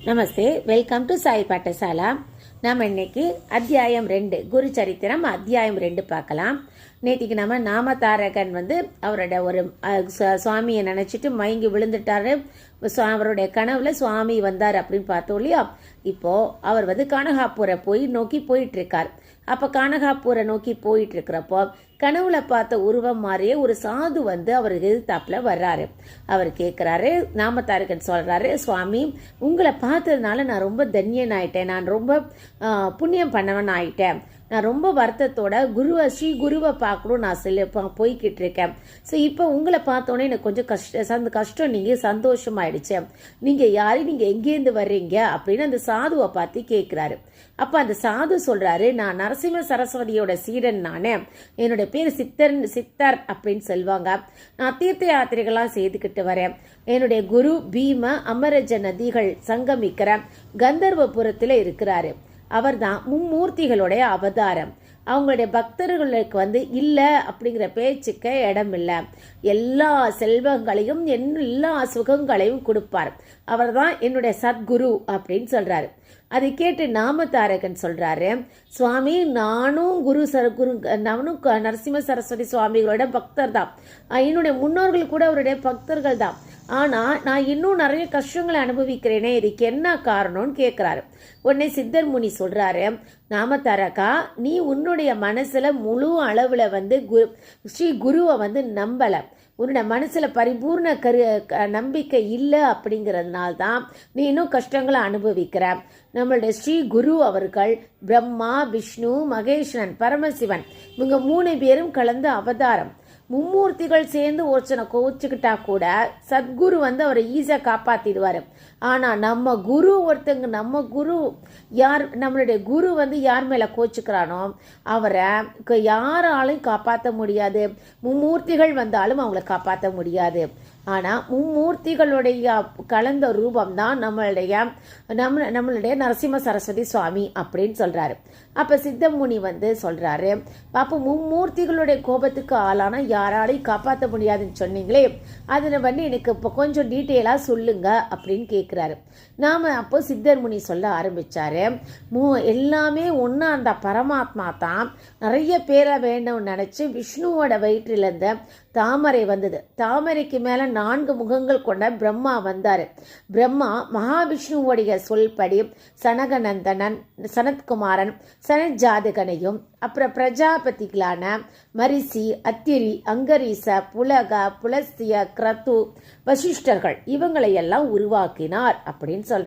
Namaste, welcome to Sai Pathashala. நம்ம இன்னைக்கு அத்தியாயம் 2 குரு சரித்திரம் அத்தியாயம் 2 பார்க்கலாம். நேற்றுக்கு நம்ம நாமதாரகன் அவரோட ஒரு சுவாமியை நினைச்சிட்டு மயங்கி விழுந்துட்டாரு. அவருடைய கனவுல சுவாமி வந்தார் அப்படின்னு பார்த்தோம் இல்லையா. இப்போ அவர் கனகாப்பூரை நோக்கி போயிட்டு இருக்கார். அப்ப கனகாப்பூரை நோக்கி போயிட்டு இருக்கிறப்போ கனவுல பார்த்த உருவம் மாதிரியே ஒரு சாது அவர் எதிர்த்தாப்புல வர்றாரு. அவர் கேட்கிறாரு, நாமதாரகன் சொல்றாரு, சுவாமி உங்களை பார்த்ததுனால நான் ரொம்ப தன்யன் ஆயிட்டேன், நான் ரொம்ப புண்ணியம் பண்ணவன் ஆயிட்டேன், நான் ரொம்ப வருத்தத்தோட ஸ்ரீ குருவை பார்க்கணும் நான் போய்கிட்டு இருக்கேன். ஸோ இப்போ உங்களை பார்த்தோன்னே எனக்கு கொஞ்சம் கஷ்டம் நீங்கள் சந்தோஷமாயிடுச்சு, நீங்கள் யாரு, நீங்கள் எங்கேருந்து வர்றீங்க அப்படின்னு அந்த சாதுவை பார்த்து கேட்குறாரு. அப்போ அந்த சாது சொல்றாரு, நான் நரசிம்ம சரஸ்வதியோட சீடன், நானே, என்னுடைய பேர் சித்தர் அப்படின்னு சொல்லுவாங்க. நான் தீர்த்த யாத்திரைகள்லாம் செய்துக்கிட்டு வரேன். என்னுடைய குரு பீம அமரஜ நதிகள் சங்கமிக்கிற கந்தர்வபுரத்தில் இருக்கிறாரு. அவர் தான் மும்மூர்த்திகளுடைய அவதாரம். அவங்களுடைய பக்தர்களுக்கு இல்லை அப்படிங்கிற பேச்சுக்க இடம் இல்லை. எல்லா செல்வங்களையும் எல்லா சுகங்களையும் கொடுப்பார். அவர் தான் என்னுடைய சத்குரு அப்படின்னு சொல்றாரு. அதை கேட்டு நாமதாரகன் சொல்றாரு, சுவாமி நானும் நானும் நரசிம்ம சரஸ்வதி சுவாமிகளோட பக்தர் தான், என்னுடைய முன்னோர்கள் கூட அவருடைய பக்தர்கள் தான். ஆனா நான் இன்னும் நிறைய கஷ்டங்களை அனுபவிக்கிறேனே, இதுக்கு என்ன காரணம்னு கேட்கிறாரு. உடனே சித்தர் முனி சொல்றாரு, நாமதாரகா, நீ உன்னுடைய மனசுல முழு அளவுல ஸ்ரீ குருவை நம்பல, உன்னோட மனசுல பரிபூர்ண நம்பிக்கை இல்லை அப்படிங்கிறதுனால தான் நீ இன்னும் கஷ்டங்களை அனுபவிக்கிற. நம்மளுடைய ஸ்ரீ குரு அவர்கள் பிரம்மா, விஷ்ணு, மகேஸ்வரன், பரமசிவன் இவங்க 3 பேரும் கலந்த அவதாரம். மும்மூர்த்திகள் சேர்ந்து ஒருத்தனை கோச்சுக்கிட்டா கூட சத்குரு அவரை ஈஸியா காப்பாத்திடுவாரு. ஆனா நம்ம குரு யார், நம்மளுடைய குரு யார் மேல கோச்சுக்கிறானோ அவரை யாராலையும் காப்பாற்ற முடியாது. மும்மூர்த்திகள் வந்தாலும் அவங்கள காப்பாற்ற முடியாது. ஆனா மும்மூர்த்திகளுடைய கலந்த ரூபம் தான் நம்மளுடைய நரசிம்ம சரஸ்வதி சுவாமி அப்படின்னு சொல்றாரு. அப்ப சித்தமுனி சொல்றாரு, அப்ப மும்மூர்த்திகளுடைய கோபத்துக்கு ஆளானா யாராலையும் காப்பாற்ற முடியாதுன்னு சொன்னீங்களே, அதுல எனக்கு இப்போ கொஞ்சம் டீட்டெயிலா சொல்லுங்க அப்படின்னு கேட்கிறாரு. நாம அப்போ சித்தர் முனி சொல்ல ஆரம்பிச்சாரு, எல்லாமே ஒன்னா அந்த பரமாத்மா தான் நிறைய பேரை வேண்டும்னு நினைச்சு விஷ்ணுவோட வயிற்றில இருந்த தாமரை வந்தது. தாமரைக்கு மேல 4 முகங்கள் கொண்ட பிரம்மா வந்தாரு. பிரம்மா மகாவிஷ்ணுவோடைய சொல்படி சனகநந்தனன், சனத்குமாரன், சனஜாதகனையும் அப்புறம் பிரஜாபதிகளான மரிசி, அத்திரி, அங்கரீச, புலக, புலஸ்திய, கிரது, வசிஷ்டர்கள் இவங்களை எல்லாம் உருவாக்கினார் அப்படின்னு சொல்ற.